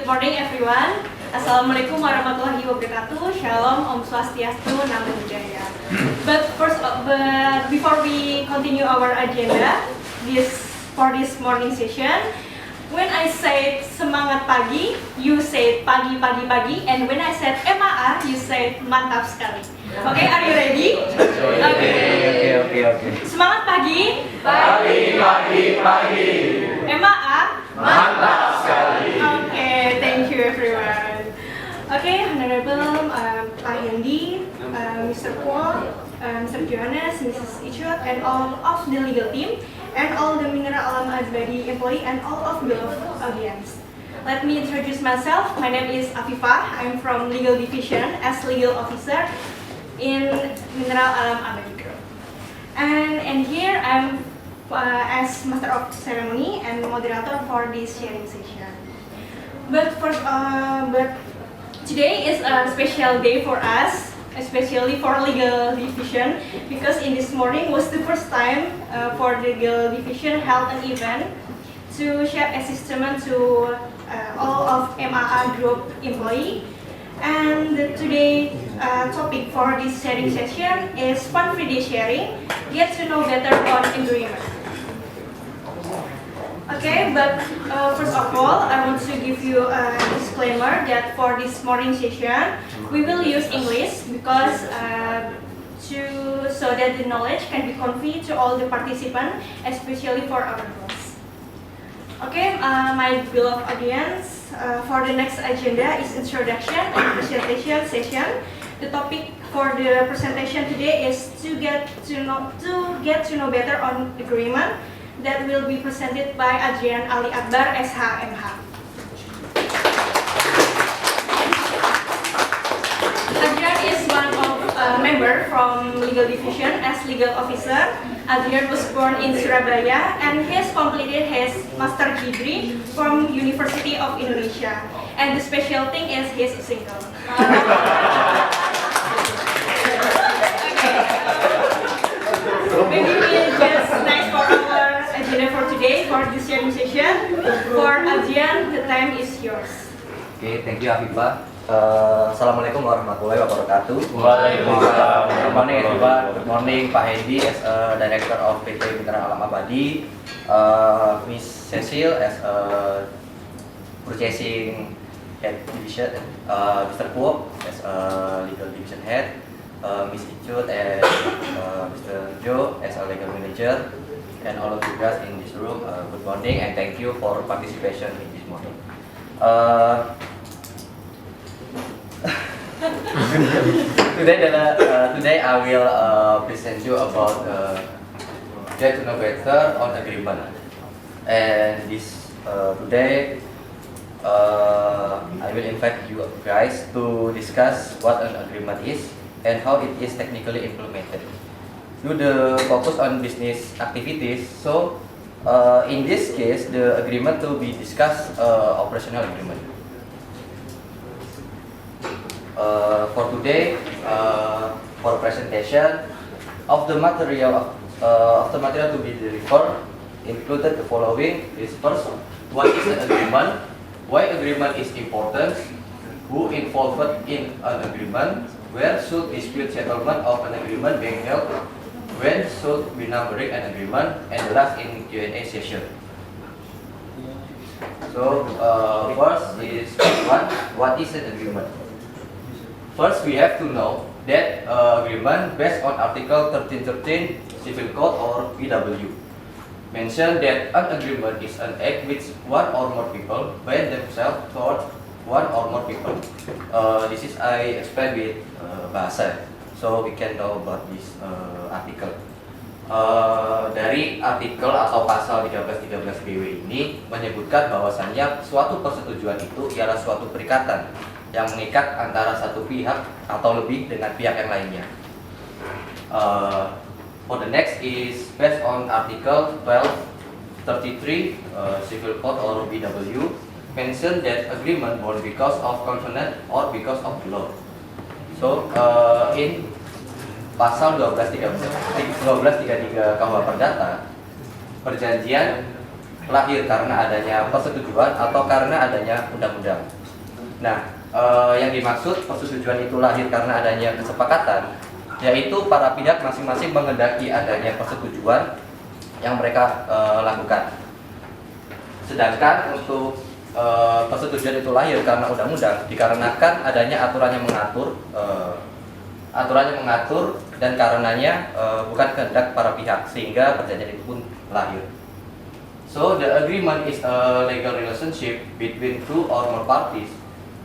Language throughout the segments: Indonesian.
morning everyone. Assalamualaikum warahmatullahi wabarakatuh. Shalom, Om Swastiastu, Namo Buddhaya. But before we continue our agenda for this morning session, when I said semangat pagi, you said pagi, and when I said MAA, you said mantap sekali. Okay, are you ready? Okay. Semangat pagi. Pagi. MAA. Mantap sekali. Okay, thank you everyone. Okay, Honorable Pak Hendi, Mr. Paul, Mr. Johannes, Mrs. Ichut, and all of the legal team, and all the Mineral Alam Abadi employee, and all of the audience. Let me introduce myself. My name is Afifah. I'm from Legal Division as Legal Officer in Mineral Alam Abadi Group. And here I'm as Master of Ceremony and Moderator for this sharing session. But today is a special day for us, especially for Legal Division, because in this morning was the first time for the Legal Division held an event to share assistance to all of MAA Group employee. And today topic for this sharing session is Fun Friday Sharing, Get to Know Better on Agreement. Okay, but first of all, I want to give you a disclaimer that for this morning session, we will use English because so that the knowledge can be conveyed to all the participants, especially for our class. Okay, my beloved audience, for the next agenda is introduction and presentation session. The topic for the presentation today is to get to know better on agreement. That will be presented by Adrian Ali Akbar, SHMH. Adrian is one of member from Legal Division as Legal Officer. Adrian was born in Surabaya and has completed his Master Degree from University of Indonesia. And the special thing is he's single. Maybe we'll just next for our agenda for today for this sharing session. For Adrian, the time is yours. Okay, thank you Afifah. Assalamualaikum warahmatullahi wabarakatuh. Waalaikumsalam. Good morning everyone. Good morning Pak Hendi as Director of PT Mineral Alam Abadi, Miss Cecil as Purchasing Head Division, Mr. Kuok as Legal Division Head, Miss Ichut and Mr. Joe as a Legal Manager, and all of you guys in this room. Good morning and thank you for participation in this morning. Today I will present you about get to know better on agreement. And today I will invite you guys to discuss what an agreement is and how it is technically implemented. Do the focus on business activities. So in this case, the agreement to be discussed operational agreement. For today, for presentation of the material to be delivered, included the following is first, what is an agreement? Why agreement is important? Who involved in an agreement? Where should dispute settlement of an agreement being held? When should we numbering an agreement? And the last in Q&A session. So first is what is an agreement? First, we have to know that agreement based on Article 1313 Civil Code or PW mention that an agreement is an act which one or more people bind themselves toward one or more people. This is I explain with bahasa, so we can know about this article. Dari artikel atau pasal 1313 BW ini menyebutkan bahwasannya suatu persetujuan itu ialah suatu perikatan yang mengikat antara satu pihak atau lebih dengan pihak yang lainnya. For the next is based on Article 1233 Civil Code or BW mention that agreement born because of covenant or because of the law. So in pasal 1233 KUH Perdata, perjanjian lahir karena adanya persetujuan atau karena adanya undang-undang. Nah, yang dimaksud persetujuan itu lahir karena adanya kesepakatan, yaitu para pihak masing-masing menghendaki adanya persetujuan yang mereka lakukan. Sedangkan untuk persetujuan itu lahir karena undang-undang dikarenakan adanya aturan yang mengatur dan karenanya bukan kehendak para pihak sehingga perjanjian itu pun lahir. So the agreement is a legal relationship between two or more parties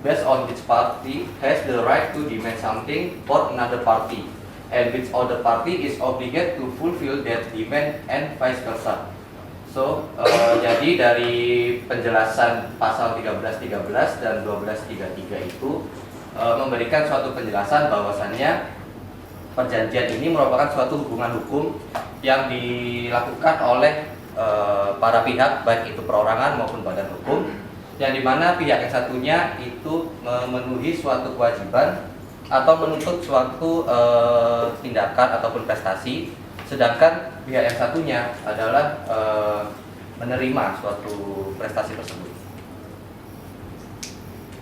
based on which party has the right to demand something for another party and which other party is obligated to fulfill that demand and vice versa. So, jadi dari penjelasan pasal 1313 dan 1233 itu memberikan suatu penjelasan bahwasannya perjanjian ini merupakan suatu hubungan hukum yang dilakukan oleh para pihak, baik itu perorangan maupun badan hukum, yang dimana pihak yang satunya itu memenuhi suatu kewajiban atau menuntut suatu tindakan ataupun prestasi, sedangkan pihak yang satunya adalah menerima suatu prestasi tersebut.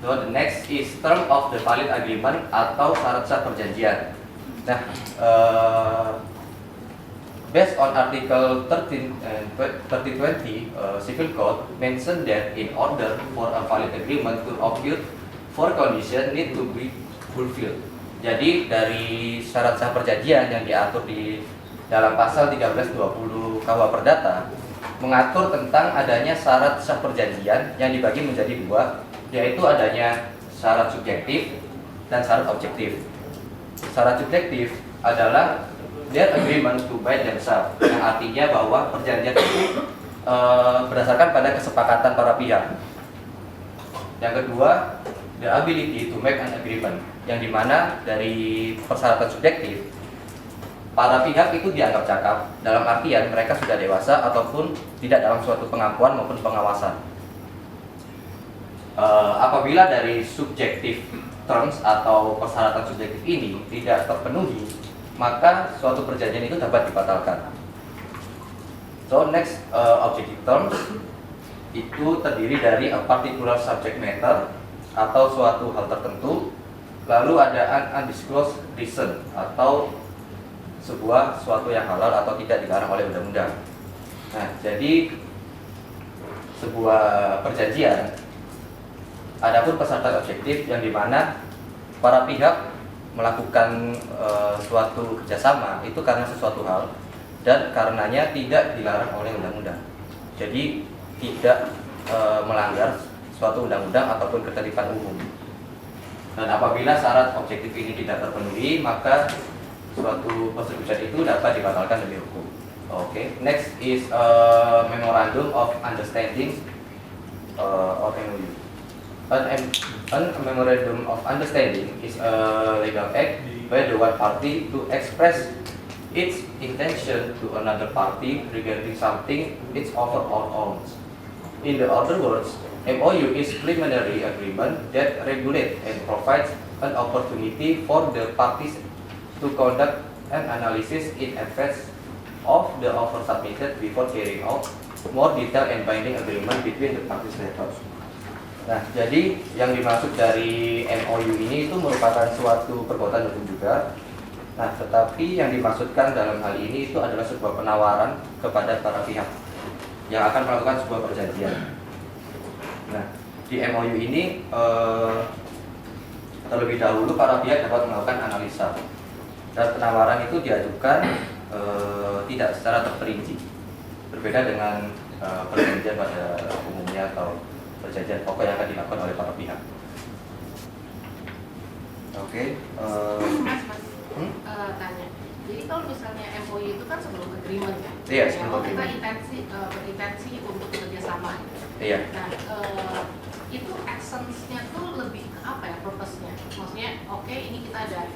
So the next is term of the valid agreement atau syarat sah perjanjian. Nah, based on Article 3020 Civil Code mention that in order for a valid agreement to occur, four conditions need to be fulfilled. Jadi dari syarat sah perjanjian yang diatur di dalam pasal 1320 KUH Perdata mengatur tentang adanya syarat sah perjanjian yang dibagi menjadi dua, yaitu adanya syarat subjektif dan syarat objektif. Syarat subjektif adalah their agreement to bind themselves, yang artinya bahwa perjanjian itu berdasarkan pada kesepakatan para pihak. Yang kedua, the ability to make an agreement, yang dimana dari persyaratan subjektif para pihak itu dianggap cakap dalam artian mereka sudah dewasa ataupun tidak dalam suatu pengakuan maupun pengawasan. Apabila dari subjektif terms atau persyaratan subjektif ini tidak terpenuhi, maka suatu perjanjian itu dapat dibatalkan. So next, objective terms itu terdiri dari a particular subject matter atau suatu hal tertentu, lalu ada an undisclosed reason atau suatu yang halal atau tidak dilarang oleh undang-undang. Nah, jadi sebuah perjanjian, adapun persyaratan objektif yang dimana para pihak melakukan suatu kerjasama itu karena sesuatu hal dan karenanya tidak dilarang oleh undang-undang. Jadi tidak melanggar suatu undang-undang ataupun ketertiban umum. Dan apabila syarat objektif ini tidak terpenuhi, maka suatu persetujuan itu dapat dibatalkan demi hukum. Okay. Next is memorandum of understanding of MOU. A memorandum of understanding is a legal act by the one party to express its intention to another party regarding something it overall owns. In the other words, MOU is preliminary agreement that regulates and provides an opportunity for the parties to conduct an analysis in advance of the offer submitted before carrying out more detailed and binding agreement between the parties later. Nah, jadi yang dimaksud dari MOU ini itu merupakan suatu perbuatan hukum juga. Nah, tetapi yang dimaksudkan dalam hal ini itu adalah sebuah penawaran kepada para pihak yang akan melakukan sebuah perjanjian. Nah, di MOU ini terlebih dahulu para pihak dapat melakukan analisa. Dan penawaran itu diajukan tidak secara terperinci, berbeda dengan perjanjian pada umumnya atau perjanjian pokok yang akan dilakukan oleh para pihak. Oke. Tanya. Jadi kalau misalnya MOU itu kan sebelum agreement ya? Iya, sebelum kita agreement. berintensi untuk bekerjasama. Iya. Nah, itu essence-nya tuh lebih ke apa ya, purpose-nya? Maksudnya, oke, ini kita ada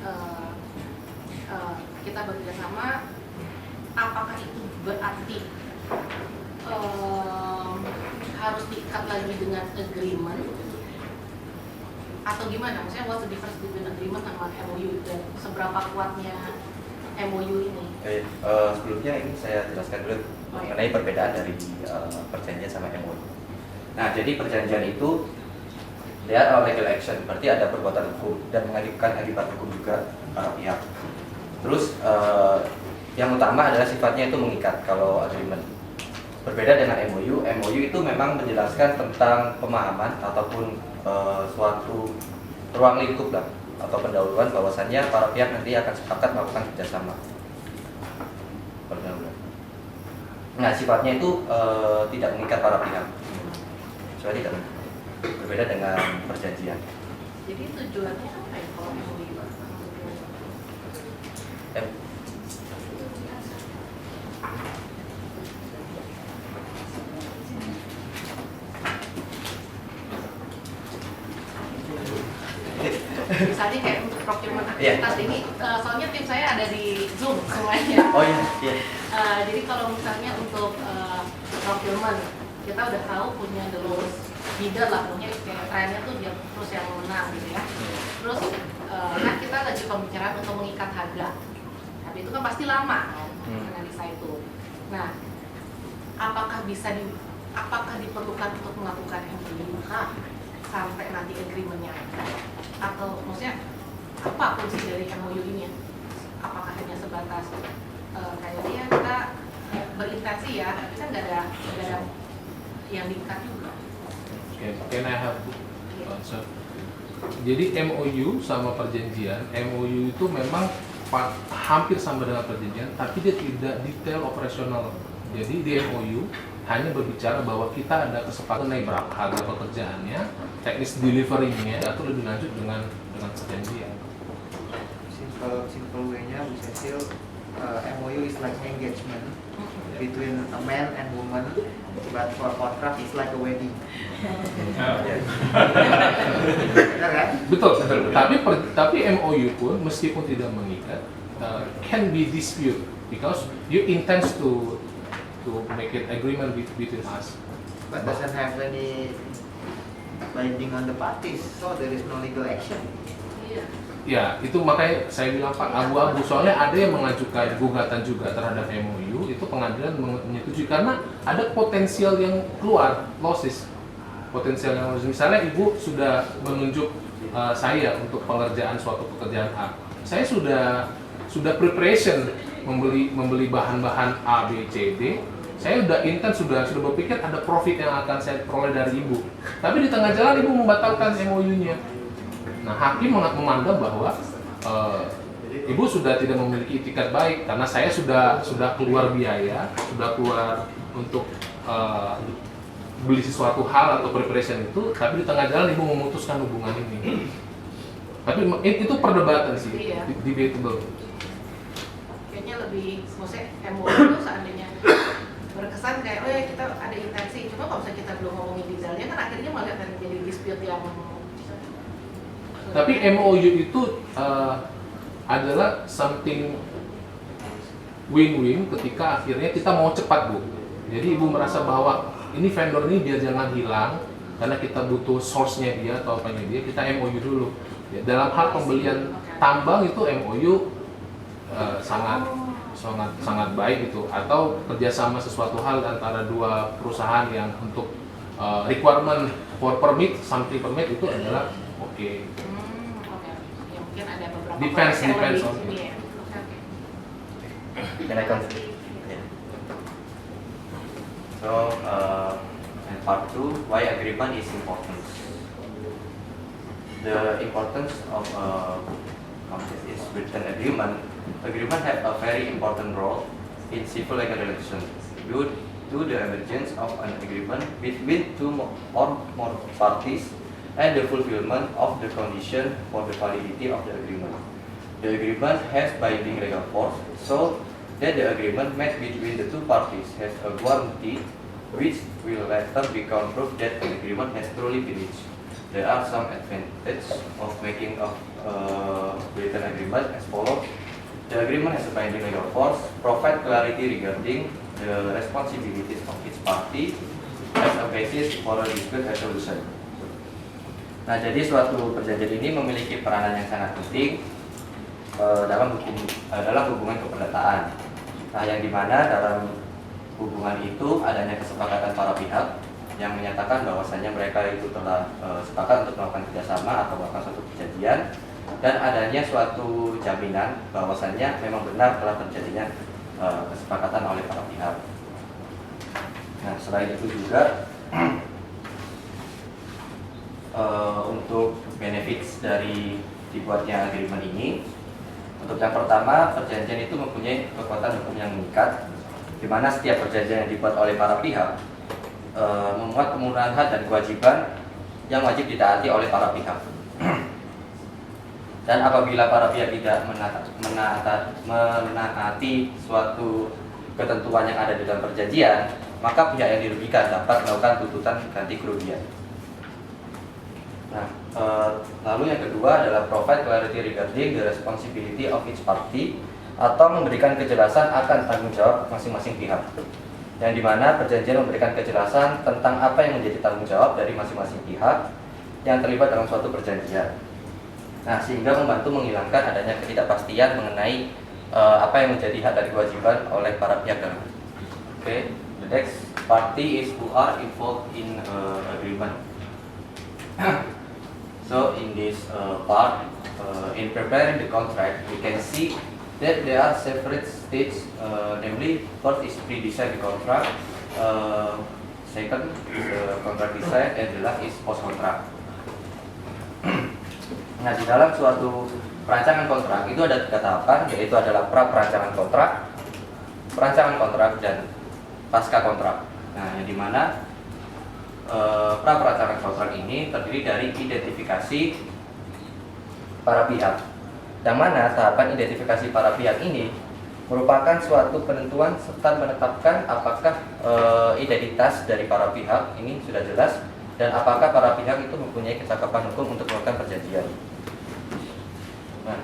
kita bekerja sama, apakah itu berarti harus diikat lagi dengan agreement atau gimana? Maksudnya what's the difference between agreement sama MOU dan seberapa kuatnya MOU ini? Sebelumnya ini saya jelaskan dulu mengenai perbedaan dari perjanjian sama MOU. Nah, jadi perjanjian itu There are legal action, berarti ada perbuatan hukum dan mengajukan akibat hukum juga para pihak. Terus yang utama adalah sifatnya itu mengikat kalau agreement. Berbeda dengan MOU, MOU itu memang menjelaskan tentang pemahaman ataupun suatu ruang lingkup lah atau pendahuluan bahwasannya para pihak nanti akan sepakat melakukan kerjasama. Nah, sifatnya itu tidak mengikat para pihak, kecuali tidak mengikat. Berbeda dengan perjanjian. Jadi tujuannya apa ya kalau MOU? Misalnya kayak untuk procurement aktivitas ini, soalnya tim saya ada di Zoom semuanya. Oh iya. Jadi kalau misalnya untuk procurement, kita udah tahu punya the lowest bidder lah, punya kayak trennya tuh dia terus yang menang gitu ya. Terus kan kita lagi pembicaraan untuk mengikat harga, tapi itu kan pasti lama kan analisa itu. Nah, apakah diperlukan untuk melakukan MOU sampai nanti agreement-nya ada? Atau maksudnya apa fungsi dari MOU ini? Apakah hanya sebatas kayaknya kita berintensi ya, tapi kan nggak ada yang diikat juga. Can I have answer? Jadi MOU sama perjanjian, MOU itu memang hampir sama dengan perjanjian, tapi dia tidak detail operasional. Jadi di MOU hanya berbicara bahwa kita ada kesepakatan mengenai berapa harga pekerjaannya, teknis delivery-nya, atau lebih lanjut dengan perjanjian. Simple way-nya bisa still MOU is like engagement between a man and woman, but for contract is like a wedding. Benar kan? Betul. Tapi MOU pun meskipun tidak mengikat, can be dispute because you intend to make it agreement between us. But doesn't have any binding on the parties, so there is no legal action. Iya. Ya, itu makanya saya bilang Pak abu-abu, soalnya ada yang mengajukan gugatan juga terhadap MOU, itu pengadilan menyetujui karena ada potensial yang keluar, losses. Potensial yang losses. Misalnya Ibu sudah menunjuk saya untuk pengerjaan suatu pekerjaan A. Saya sudah preparation membeli bahan-bahan A, B, C, D. Saya sudah intens, sudah berpikir ada profit yang akan saya peroleh dari Ibu. Tapi di tengah jalan Ibu membatalkan MOU-nya. Nah, hakim memandang bahwa Ibu sudah tidak memiliki itikat baik karena saya sudah keluar biaya, sudah keluar untuk beli sesuatu hal atau preparation itu, tapi di tengah jalan Ibu memutuskan hubungan ini. Tapi itu perdebatan sih, Iya. debatable. Kayaknya lebih, maksudnya MOU seandainya berkesan kayak, oh ya kita ada intensi, cuma kalau misalnya kita belum ngomongin detailnya kan akhirnya malah akan jadi dispute yang. Tapi MOU itu adalah something win-win ketika akhirnya kita mau cepat, Bu. Jadi Ibu merasa bahwa ini vendor ini biar jangan hilang karena kita butuh source-nya dia atau apanya dia, kita MOU dulu. Ya, dalam hal pembelian tambang itu MOU sangat baik itu, atau kerjasama sesuatu hal antara dua perusahaan yang untuk requirement for permit, something permit itu adalah oke. Oke. Ya, mungkin ada beberapa Depends konteks yang on lebih it. ini ya. Oke. Can I continue? Yeah. So, and part 2, why agreement is important. The importance of is written agreement. Agreement have a very important role in civil legal relations due to the emergence of an agreement between two or more parties and the fulfillment of the condition for the validity of the agreement. The agreement has binding legal force, so that the agreement made between the two parties has a guarantee which will later become proof that the agreement has truly been reached. There are some advantages of making a written agreement as follows. The agreement has a binding legal force, provide clarity regarding the responsibilities of each party as a basis for a dispute resolution. Nah, jadi suatu perjanjian ini memiliki peranan yang sangat penting dalam hubungan keperdataan. Nah, yang dimana dalam hubungan itu adanya kesepakatan para pihak yang menyatakan bahwasannya mereka itu telah sepakat untuk melakukan kerjasama atau melakukan suatu perjanjian, dan adanya suatu jaminan bahwasannya memang benar telah terjadinya kesepakatan oleh para pihak. Nah, selain itu juga untuk benefits dari dibuatnya agreement ini, untuk yang pertama, perjanjian itu mempunyai kekuatan hukum yang mengikat, di mana setiap perjanjian yang dibuat oleh para pihak memuat pemenuhan hak dan kewajiban yang wajib ditaati oleh para pihak. Dan apabila para pihak tidak menaati suatu ketentuan yang ada di dalam perjanjian, maka pihak yang dirugikan dapat melakukan tuntutan ganti kerugian. Nah, lalu yang kedua adalah provide clarity regarding the responsibility of each party, atau memberikan kejelasan akan tanggung jawab masing-masing pihak. Yang dimana perjanjian memberikan kejelasan tentang apa yang menjadi tanggung jawab dari masing-masing pihak yang terlibat dalam suatu perjanjian. Nah, sehingga membantu menghilangkan adanya ketidakpastian mengenai apa yang menjadi hak dan kewajiban oleh para pihak dalam. Okay. The next party is who are involved in agreement. So in this part, in preparing the contract, we can see that there are separate stages. Namely, first is pre-design the contract, second is the contract design, and the last is post contract. Nah, di dalam suatu perancangan kontrak itu ada 3 tahapan, yaitu adalah pra-perancangan kontrak, perancangan kontrak, dan pasca kontrak. Nah, yang dimana pra-perancangan kontrak ini terdiri dari identifikasi para pihak, yang mana tahapan identifikasi para pihak ini merupakan suatu penentuan serta menetapkan apakah identitas dari para pihak ini sudah jelas dan apakah para pihak itu mempunyai kecakapan hukum untuk melakukan perjanjian. Nah,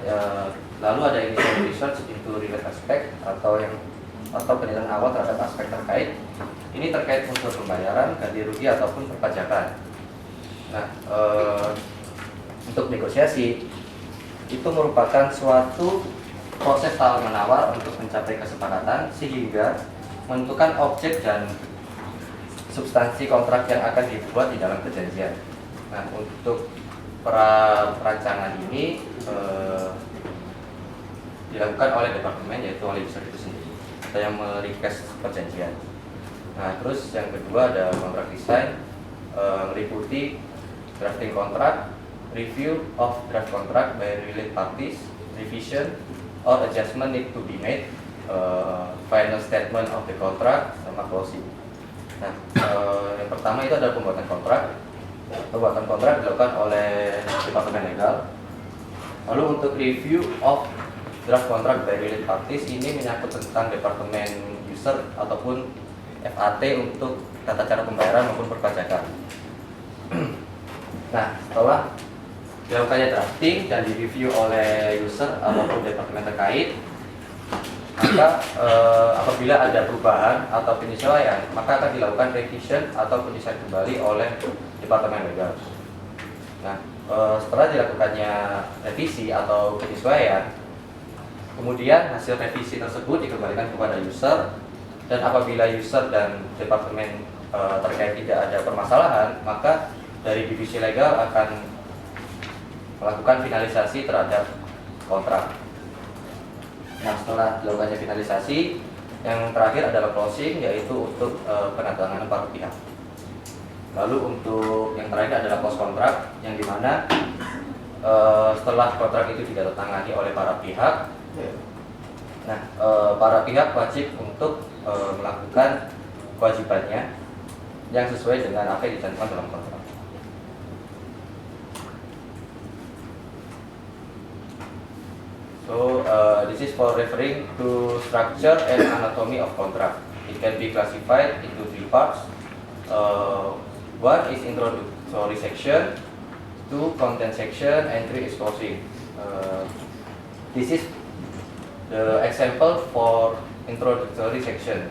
lalu ada initial research into related aspect atau penilaian awal terhadap aspek terkait. Ini terkait unsur pembayaran, ganti rugi ataupun perpajakan. Nah, untuk negosiasi itu merupakan suatu proses tawar menawar untuk mencapai kesepakatan sehingga menentukan objek dan substansi kontrak yang akan dibuat di dalam perjanjian. Nah, untuk perancangan ini dilakukan oleh departemen, yaitu oleh user itu sendiri atau yang merequest perjanjian. Nah, terus yang kedua ada kontrak design, meliputi drafting kontrak, review of draft contract by related parties, revision or adjustment need to be made, final statement of the contract, sama closing. Nah, yang pertama itu adalah pembuatan kontrak. Pembuatan kontrak dilakukan oleh Departemen Legal. Lalu untuk review of draft contract by related parties, ini menyangkut tentang Departemen User ataupun FAT untuk tata cara pembayaran maupun perpajakan. Nah, setelah dilakukannya drafting dan direview oleh user ataupun departemen terkait, maka apabila ada perubahan atau penyesuaian, maka akan dilakukan revision atau penyesuaian kembali oleh Departemen Legal. Nah, setelah dilakukannya revisi atau penyesuaian, kemudian hasil revisi tersebut dikembalikan kepada user, dan apabila user dan departemen terkait tidak ada permasalahan, maka dari divisi legal akan melakukan finalisasi terhadap kontrak. Nah, setelah dilakukannya finalisasi, yang terakhir adalah closing, yaitu untuk penandatanganan para pihak. Lalu untuk yang terakhir adalah post kontrak, yang dimana setelah kontrak itu ditandatangani oleh para pihak, nah para pihak wajib untuk melakukan kewajibannya yang sesuai dengan apa yang dicantumkan dalam kontrak. So this is for referring to structure and anatomy of contract. It can be classified into 3 parts. One is introductory section, 2 content section, and 3 is closing. This is the example for introductory section,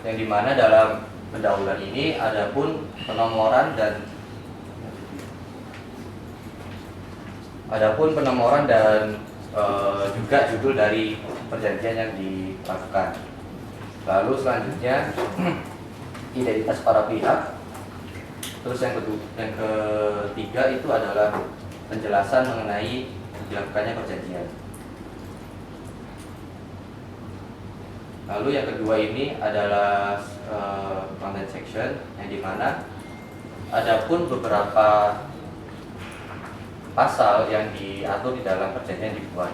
yang dimana dalam pendahuluan ini adapun penomoran dan juga judul dari perjanjian yang dilakukan. Lalu selanjutnya identitas para pihak. Terus yang ketiga itu adalah penjelasan mengenai dilakukannya perjanjian. Lalu yang kedua ini adalah content section, yang dimana adapun beberapa pasal yang diatur di dalam perjanjian dibuat.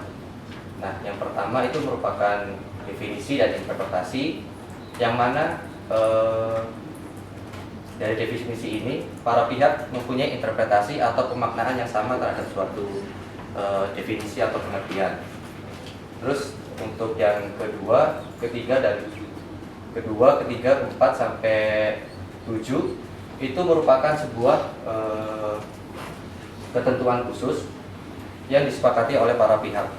Nah, yang pertama itu merupakan definisi dan interpretasi, yang mana dari definisi ini para pihak mempunyai interpretasi atau pemaknaan yang sama terhadap suatu definisi atau pengertian. Terus untuk yang kedua, ketiga, 4 sampai 7 itu merupakan sebuah ketentuan khusus yang disepakati oleh para pihak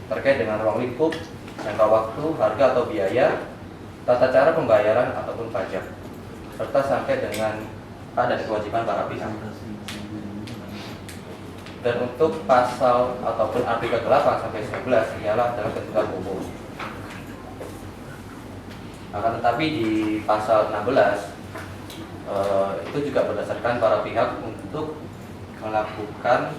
terkait dengan ruang lingkup, jangka waktu, harga atau biaya, tata cara pembayaran ataupun pajak, serta sampai dengan hak dan kewajiban para pihak. Dan untuk pasal ataupun artikel 8 sampai 11 ialah dalam ketentuan umum. Akan tetapi di pasal 16 itu juga berdasarkan para pihak untuk melakukan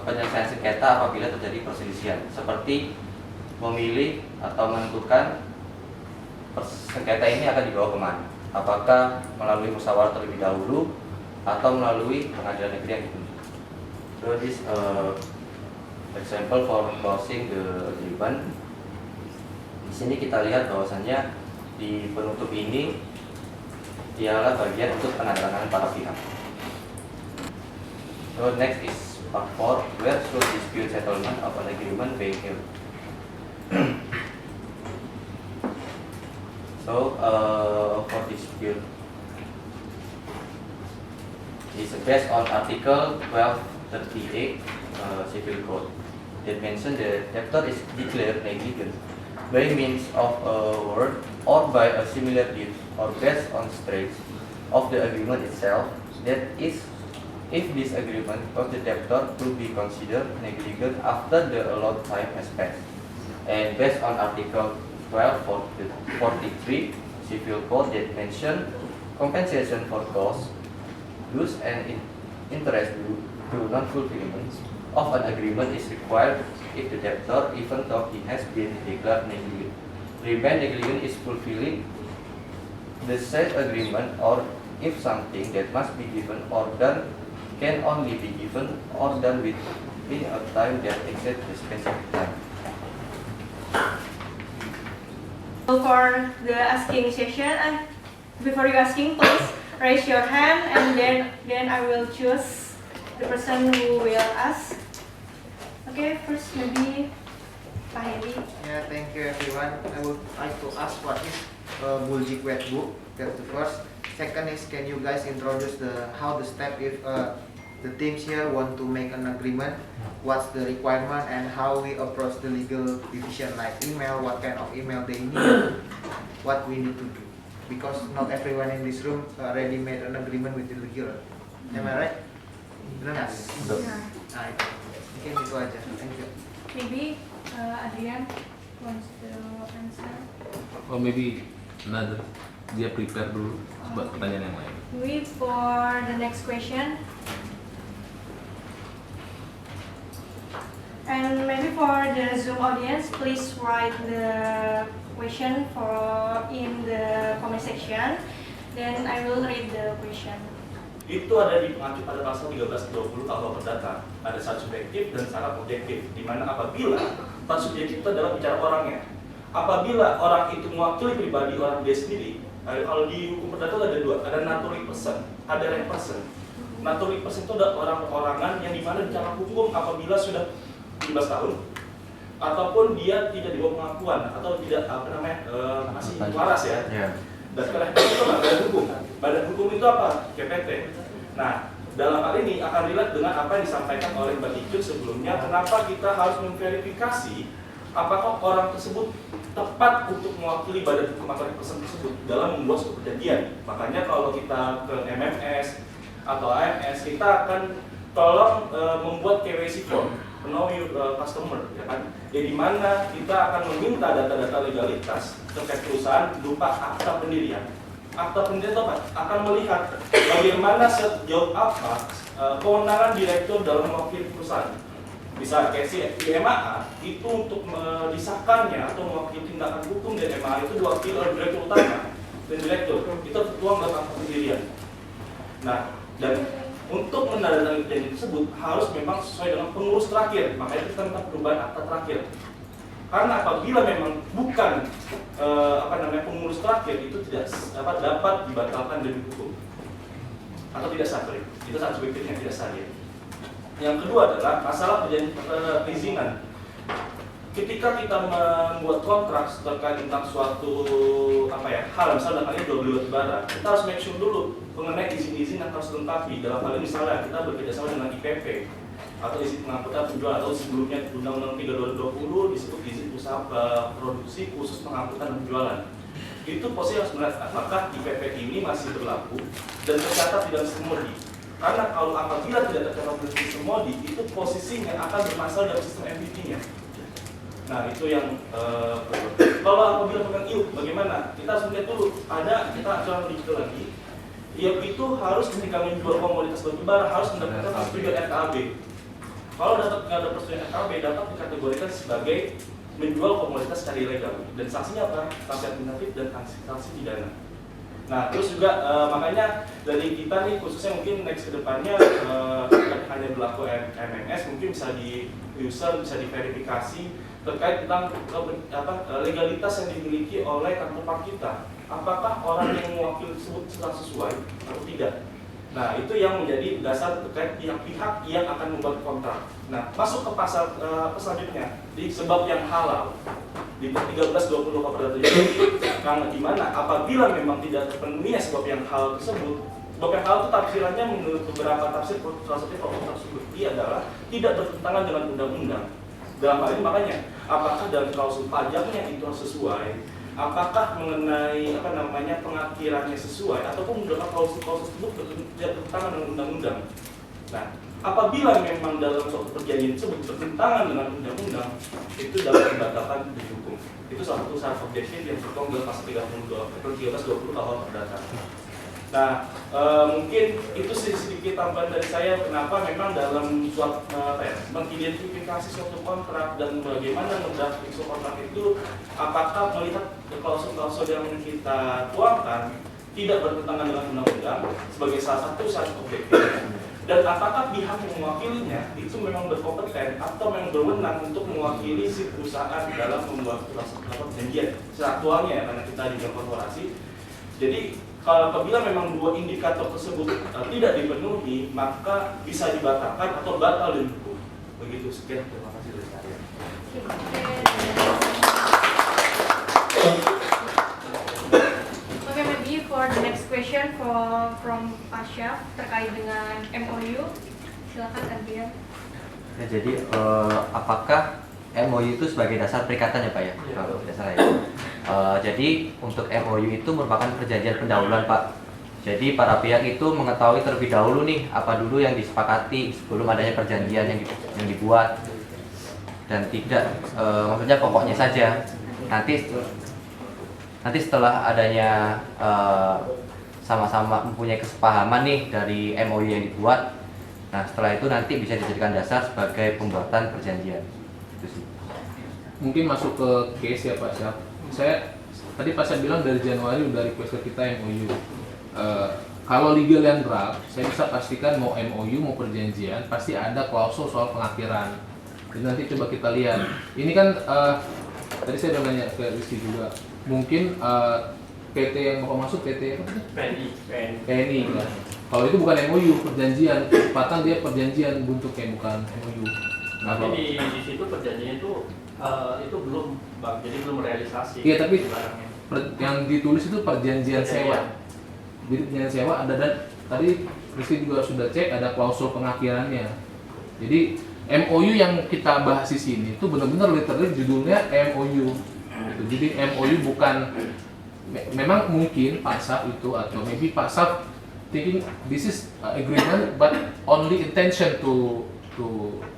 penyelesaian sengketa apabila terjadi perselisihan, seperti memilih atau menentukan sengketa ini akan dibawa kemana, apakah melalui musyawarah terlebih dahulu atau melalui pengadilan negeri yang ditunjuk. So this example for closing the agreement. Di sini kita lihat bahwasannya di penutup ini ialah bagian untuk penandatanganan para pihak. So next is part 4, where should dispute settlement of an agreement be held? So for dispute is based on Article 1238 Civil Code that mention the debtor is declared negligent by means of a word or by a similar deed or based on straits of the agreement itself, that is, if this agreement of the debtor to be considered negligent after the allowed time has passed, and based on Article 1243 Civil Code that mention compensation for costs, dues and interest to non-fulfillment of an agreement is required if the debtor, even though he has been declared negligent, remain negligent is fulfilling the said agreement, or if something that must be given or done can only be given or done within a time that exceeds the specific time. So for the asking session, before you asking, please raise your hand, and then I will choose the person who will ask. Okay, first maybe Pak Hedi. Yeah, thank you everyone. I would like to ask what is Buljik Wet Book. That's the first. Second is, can you guys introduce how the step if the teams here want to make an agreement? What's the requirement and how we approach the legal division, like email, what kind of email they need, what we need to do. Because not everyone in this room already made an agreement with the legal. Am I right? Benar nggak? Nah, itu. Mungkin itu aja. Thank you. Maybe Adrian wants to answer. Or maybe another, dia prepare dulu buat pertanyaan yang lain. Wait for the next question. And maybe for the Zoom audience, please write the question in the comment section. Then I will read the question. Itu ada mengacu pada pasal 1320 KUH Perdata. Ada syarat subjektif dan syarat objektif, di mana apabila syarat subjektif itu adalah bicara orangnya. Apabila orang itu mewakili pribadi orang dia sendiri, kalau di hukum perdata ada dua, ada naturally person, ada rare person. Naturally person itu adalah orang-orangan yang dimana bicara hukum apabila sudah 15 tahun ataupun dia tidak dibawa pengakuan atau tidak masih waras ya. Dan setelah itu badan hukum. Badan hukum itu apa? KPT. Nah, dalam hal ini akan relate dengan apa yang disampaikan oleh Mbak Icut sebelumnya. Kenapa kita harus memverifikasi apakah orang tersebut tepat untuk mewakili badan hukum atau represent tersebut dalam membuat suatu perjanjian. Makanya kalau kita ke MMS atau AMS, kita akan tolong membuat KYC form, know your customer, ya kan? Ya, di mana kita akan meminta data-data legalitas terkait perusahaan berupa akta pendirian, akta perjanjian itu akan melihat bagaimana sejauh apa kewenangan direktur dalam mewakili perusahaan. Bisa kayak si MAA itu untuk disahkannya atau mewakili tindakan hukum dari MAA itu diwakili oleh direktur utama dan direktur itu tertuang dalam akta pendirian. Nah, dan untuk menandatangani perjanjian tersebut harus memang sesuai dengan pengurus terakhir, makanya kita minta perubahan akta terakhir. Karena apabila memang bukan pengurus terakhir itu tidak dapat dibatalkan demi hukum atau tidak sah, itu sangat subjektifnya tidak sah ya. Yang kedua adalah masalah perizinan. Ketika kita membuat kontrak terkait tentang suatu hal, misalnya dalam hal ini jual beli batu bara, kita harus make sure dulu mengenai izin-izin yang harus dilengkapi. Dalam hal ini misalnya kita bekerjasama dengan IPP atau izin pengangkutan penjual, atau sebelumnya Undang-Undang 3 2020 disebut izin usaha produksi khusus pengangkutan dan penjualan. Itu posisi harus melihat apakah IPP ini masih berlaku dan tercatat di dalam sistem MODI. Karena kalau apabila tidak tercatat di sistem MODI, itu posisinya akan bermasalah dalam sistem MVP-nya. Nah, itu yang kalau apabila pegang IUP, bagaimana? Kita harus melihat dulu, kita akan lebih detail lagi. IUP itu harus ketika menjual komoditas batu bara harus mendapatkan persetujuan RKAB. Kalau nggak ada persetujuan RKAB, dapat dikategorikan sebagai menjual komoditas secara ilegal. Dan sanksinya apa? Sanksi administratif dan sanksi pidana. Nah, terus juga makanya dari kita nih khususnya mungkin next kedepannya hanya berlaku MMS, mungkin bisa di user, bisa diverifikasi terkait tentang legalitas yang dimiliki oleh kantor park kita. Apakah orang yang mewakili tersebut sedang sesuai atau tidak? Nah, itu yang menjadi dasar terkait pihak-pihak yang akan membuat kontrak. Nah, masuk ke pasal selanjutnya di sebab yang halal di 1320 Kapolda karena di mana apabila memang tidak terpenuhi sebab yang halal tersebut, sebab yang halal itu tafsirannya menurut beberapa tafsir salah satu fakultas tersebut adalah tidak bertentangan dengan undang-undang. Dalam hal ini makanya apakah dalam klausul pajaknya itu sesuai, apakah mengenai pengakhirannya sesuai, ataupun dalam klausul tersebut tidak bertentangan dengan undang-undang. Nah, apabila memang dalam suatu perjanjian tersebut bertentangan dengan undang-undang, itu dapat dibatalkan demi hukum. Itu salah satu syarat objektif yang tertuang dalam pasal 1320 KUH Perdata. Nah, mungkin itu sedikit tambahan dari saya kenapa memang dalam suatu mengidentifikasi suatu kontrak dan bagaimana mendraft suatu kontrak itu apakah melihat klausul-klausul yang kita tuangkan tidak bertentangan dengan undang-undang sebagai salah satu syarat objektif, dan apakah pihak yang mewakilinya itu memang berkompeten atau memang berwenang untuk mewakili si perusahaan dalam membuat perjanjian seaktualnya, karena kita di dalam korporasi. Jadi kalau apabila memang dua indikator tersebut tidak dipenuhi, maka bisa dibatalkan atau batal demi hukum. Begitu, sekian, terima kasih dari saya. Okay, maybe for the next question from Asya terkait dengan MOU, silakan Adrian. Ya, jadi apakah MOU itu sebagai dasar perikatan ya Pak ya? Kalau tidak salah ya. Jadi untuk MOU itu merupakan perjanjian pendahuluan Pak. Jadi para pihak itu mengetahui terlebih dahulu nih apa dulu yang disepakati sebelum adanya perjanjian yang dibuat, dan tidak maksudnya pokoknya saja. Nanti setelah adanya sama-sama mempunyai kesepahaman nih dari MOU yang dibuat, nah setelah itu nanti bisa dijadikan dasar sebagai pembuatan perjanjian. Itu sih. Mungkin masuk ke case ya Pak Syaf. Saya tadi pas saya bilang dari Januari udah request ke kita MOU. Kalau legal and draft, saya bisa pastikan mau MOU mau perjanjian pasti ada klausul soal pengakhiran. Jadi nanti coba kita lihat. Ini kan tadi saya udah nanya ke Rizky juga. Mungkin PT yang mau masuk PT apa? PNI kan. Kalau itu bukan MOU, perjanjian. Kecepatan dia perjanjian bentuknya bukan MOU. Nah, tapi di situ perjanjian itu belum Bang, jadi belum realisasi. Iya, tapi yang ditulis itu perjanjian sewa. Jadi perjanjian sewa ada, dan tadi Rizky juga sudah cek ada klausul pengakhirannya. Jadi MOU yang kita bahas di sini itu benar-benar literally judulnya MOU. Jadi MOU bukan, memang mungkin Pak Syaf itu atau maybe Pak Syaf thinking this is agreement but only intention to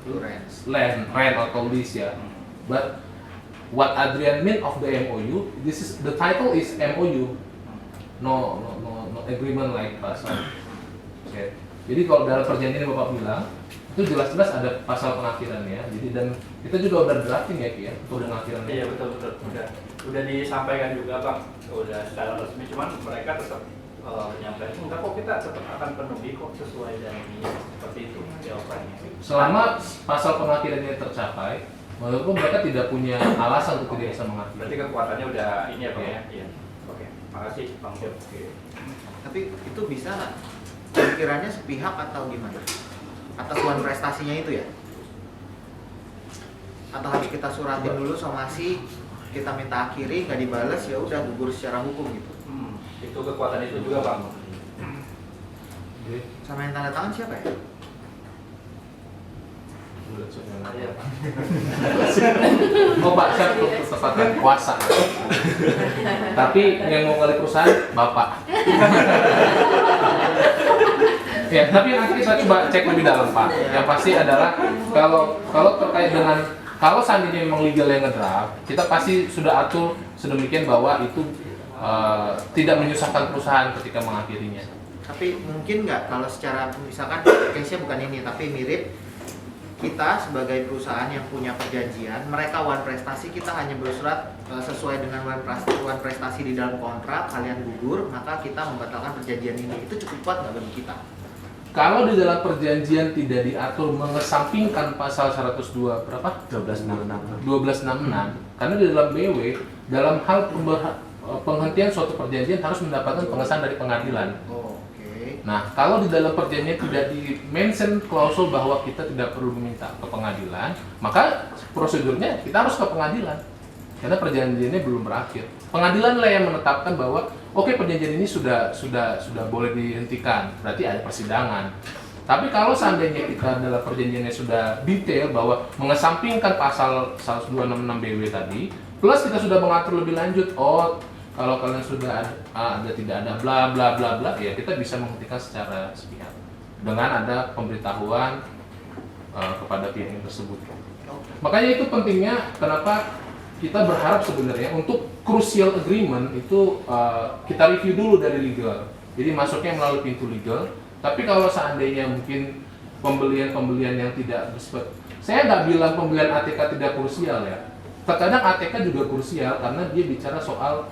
rent atau lease ya. But what Adrian mean of the MOU, the title is MOU. no agreement like pasal. Oke. Jadi kalau dalam perjanjian yang Bapak bilang itu jelas-jelas ada pasal pengakhirannya. Jadi dan kita juga udah drafting ya Ki ya untuk pengakhiran. Iya betul. Udah disampaikan juga Bang, udah secara resmi. Cuman mereka tetap nyampaikan enggak kok, kita tetap akan penuhi kok sesuai dengan ini, seperti itu jawabannya. Selama pasal pengakhirannya tercapai, walaupun mereka tidak punya alasan untuk tidak bisa mengakhiri. Berarti kekuatannya udah ini ya Bang ya. Iya. Oke. Makasih Bang Jod. Tapi itu bisa nggak? Pikirannya sepihak atau gimana? Atas uang prestasinya itu ya? Atau harus kita suratin dulu somasi, kita minta akhiri, nggak dibales ya udah gugur secara hukum gitu? Itu kekuatan itu juga Bang. Sama yang tanda tangan siapa ya? Iya. Oh Pak, saya ketepatan kuasa. Tapi yang mau kali perusahaan Bapak. Ya, tapi nanti kita coba cek lebih dalam Pak. Yang pasti adalah kalau terkait dengan kalau seandainya memang legal yang ngedraft, kita pasti sudah atur sedemikian bahwa itu tidak menyusahkan perusahaan ketika mengakhirinya. Tapi mungkin nggak kalau secara misalkan case-nya bukan ini tapi mirip, kita sebagai perusahaan yang punya perjanjian, mereka one prestasi, kita hanya bersurat sesuai dengan one prestasi di dalam kontrak, kalian gugur, maka kita membatalkan perjanjian ini. Itu cukup kuat nggak bagi kita? Kalau di dalam perjanjian tidak diatur mengesampingkan pasal 102 berapa? 1266. Karena di dalam BW dalam hal penghentian suatu perjanjian harus mendapatkan pengesahan dari pengadilan. Nah, kalau di dalam perjanjian tidak di-mention klausul bahwa kita tidak perlu meminta ke pengadilan, maka prosedurnya kita harus ke pengadilan. Karena perjanjiannya belum berakhir. Pengadilan lah yang menetapkan bahwa oke, perjanjian ini sudah boleh dihentikan. Berarti ada persidangan. Tapi kalau seandainya kita dalam perjanjiannya sudah detail bahwa mengesampingkan pasal 1266 BW tadi, plus kita sudah mengatur lebih lanjut, kalau kalian sudah tidak ada bla bla bla bla, ya kita bisa menghentikan secara sepihak dengan ada pemberitahuan kepada pihak yang tersebut. Makanya itu pentingnya kenapa kita berharap sebenarnya untuk crucial agreement itu kita review dulu dari legal. Jadi masuknya melalui pintu legal. Tapi kalau seandainya mungkin pembelian yang tidak bersifat, saya nggak bilang pembelian ATK tidak krusial ya. Terkadang ATK juga krusial karena dia bicara soal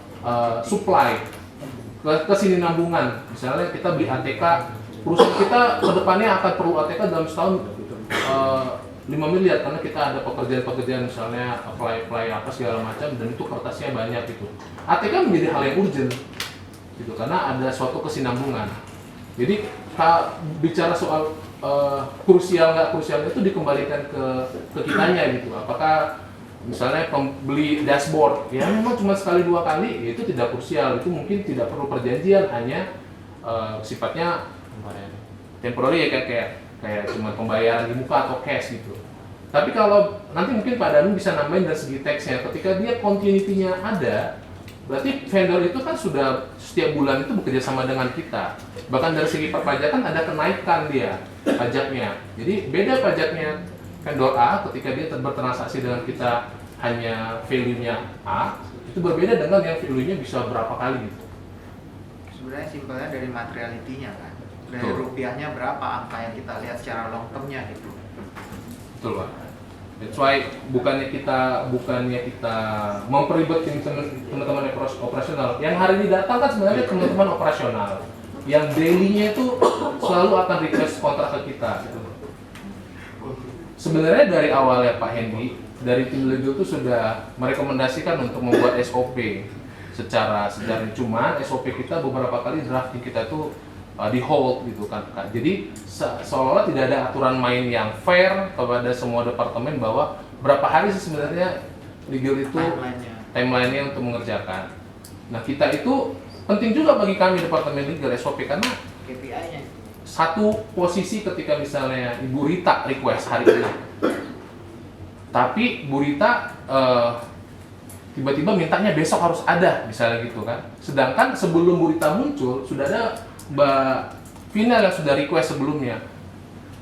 supply, kesinambungan. Misalnya kita beli ATK, perusahaan kita kedepannya akan perlu ATK dalam setahun 5 miliar karena kita ada pekerjaan misalnya apply apa segala macam dan itu kertasnya banyak gitu. ATK menjadi hal yang urgent gitu karena ada suatu kesinambungan. Jadi bicara soal krusial nggak krusial itu dikembalikan ke kitanya gitu. Apakah misalnya pembeli dashboard ya memang cuma sekali 2 kali ya itu tidak krusial, itu mungkin tidak perlu perjanjian, hanya sifatnya temporary ya kayak cuma pembayaran di muka atau cash gitu. Tapi kalau nanti mungkin Pak Danu bisa nambahin dari segi teksnya, ketika dia continuity-nya ada, berarti vendor itu kan sudah setiap bulan itu bekerja sama dengan kita. Bahkan dari segi perpajakan ada kenaikan dia pajaknya. Jadi beda pajaknya vendor A ketika dia bertransaksi dengan kita hanya value-nya A, itu berbeda dengan yang value-nya bisa berapa kali gitu. Sebenarnya simpelnya dari materiality-nya kan. Dari rupiahnya berapa angka yang kita lihat secara long term-nya gitu. Betul Pak. That's why bukannya kita memperibetkan teman-teman operasional. Yang hari ini datang kan sebenarnya teman-teman operasional. Yang daily-nya itu selalu akan request kontrak ke kita. Gitu. Sebenarnya dari awal ya Pak Hendy, dari tim legal itu sudah merekomendasikan untuk membuat SOP secara sejarah. Cuma SOP kita beberapa kali drafting kita itu di hold gitu kan. Jadi seolah-olah tidak ada aturan main yang fair kepada semua departemen bahwa berapa hari sih sebenarnya legal itu timeline-nya untuk mengerjakan. Nah kita itu penting juga bagi kami departemen legal SOP karena KPI-nya. Satu posisi ketika misalnya Ibu Rita request hari ini, tapi Bu Rita tiba-tiba mintanya besok harus ada misalnya gitu kan. Sedangkan sebelum Bu Rita muncul sudah ada Mbak Vina yang sudah request sebelumnya.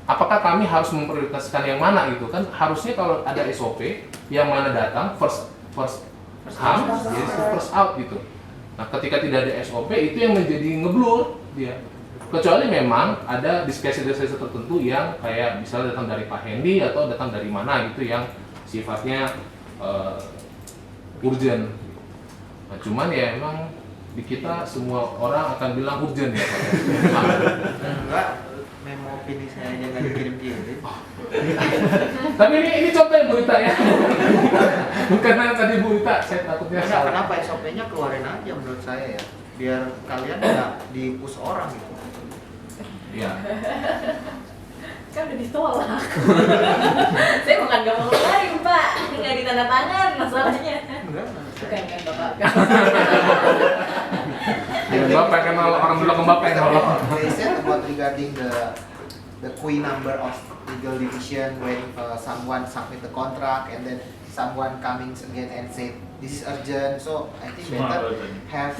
Apakah kami harus memprioritaskan yang mana gitu kan? Harusnya kalau ada SOP yang mana datang first come, jadi first out gitu. Nah, ketika tidak ada SOP itu yang menjadi ngeblur dia. Kecuali memang ada diskresi-diskresi tertentu yang kayak misalnya datang dari Pak Hendy atau datang dari mana gitu yang sifatnya urgent. Nah, cuman ya emang di kita semua orang akan bilang urgent ya. Enggak, memo opini saya aja nggak dikirim-kirim. Tapi ini contoh ya Bu Ita ya. Bukan tadi Bu Ita, saya takutnya Enggak, salah. kenapa SOP-nya keluarin aja menurut saya ya, biar kalian nggak di-push orang gitu. Iya. Kan udah ditolak. Saya bukan gak mau lain Pak, nggak ditandatangan masalahnya. Enggak. Bukan kan Bapak. Bapak kenal orang belakang Bapak yang nolok. They said about regarding the queen number of legal division when someone submit the contract and then someone coming again and say this is urgent, so I think Semua better urgent. have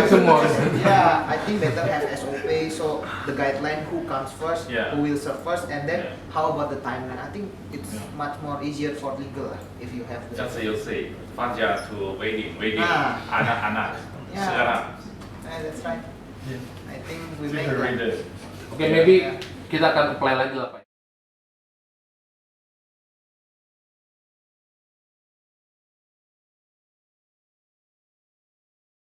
Semua. yeah, I think better have SOP, so the guideline who comes first, Yeah. who will serve first, and then Yeah. how about the timeline. I think it's Yeah. much more easier for legal if you have the Just you say, Fajar to wedding, Ah. anak-anak. Yeah. Sekarang. that's right. I think we make Reader. that. Oke, maybe kita akan apply lagi lah Pak.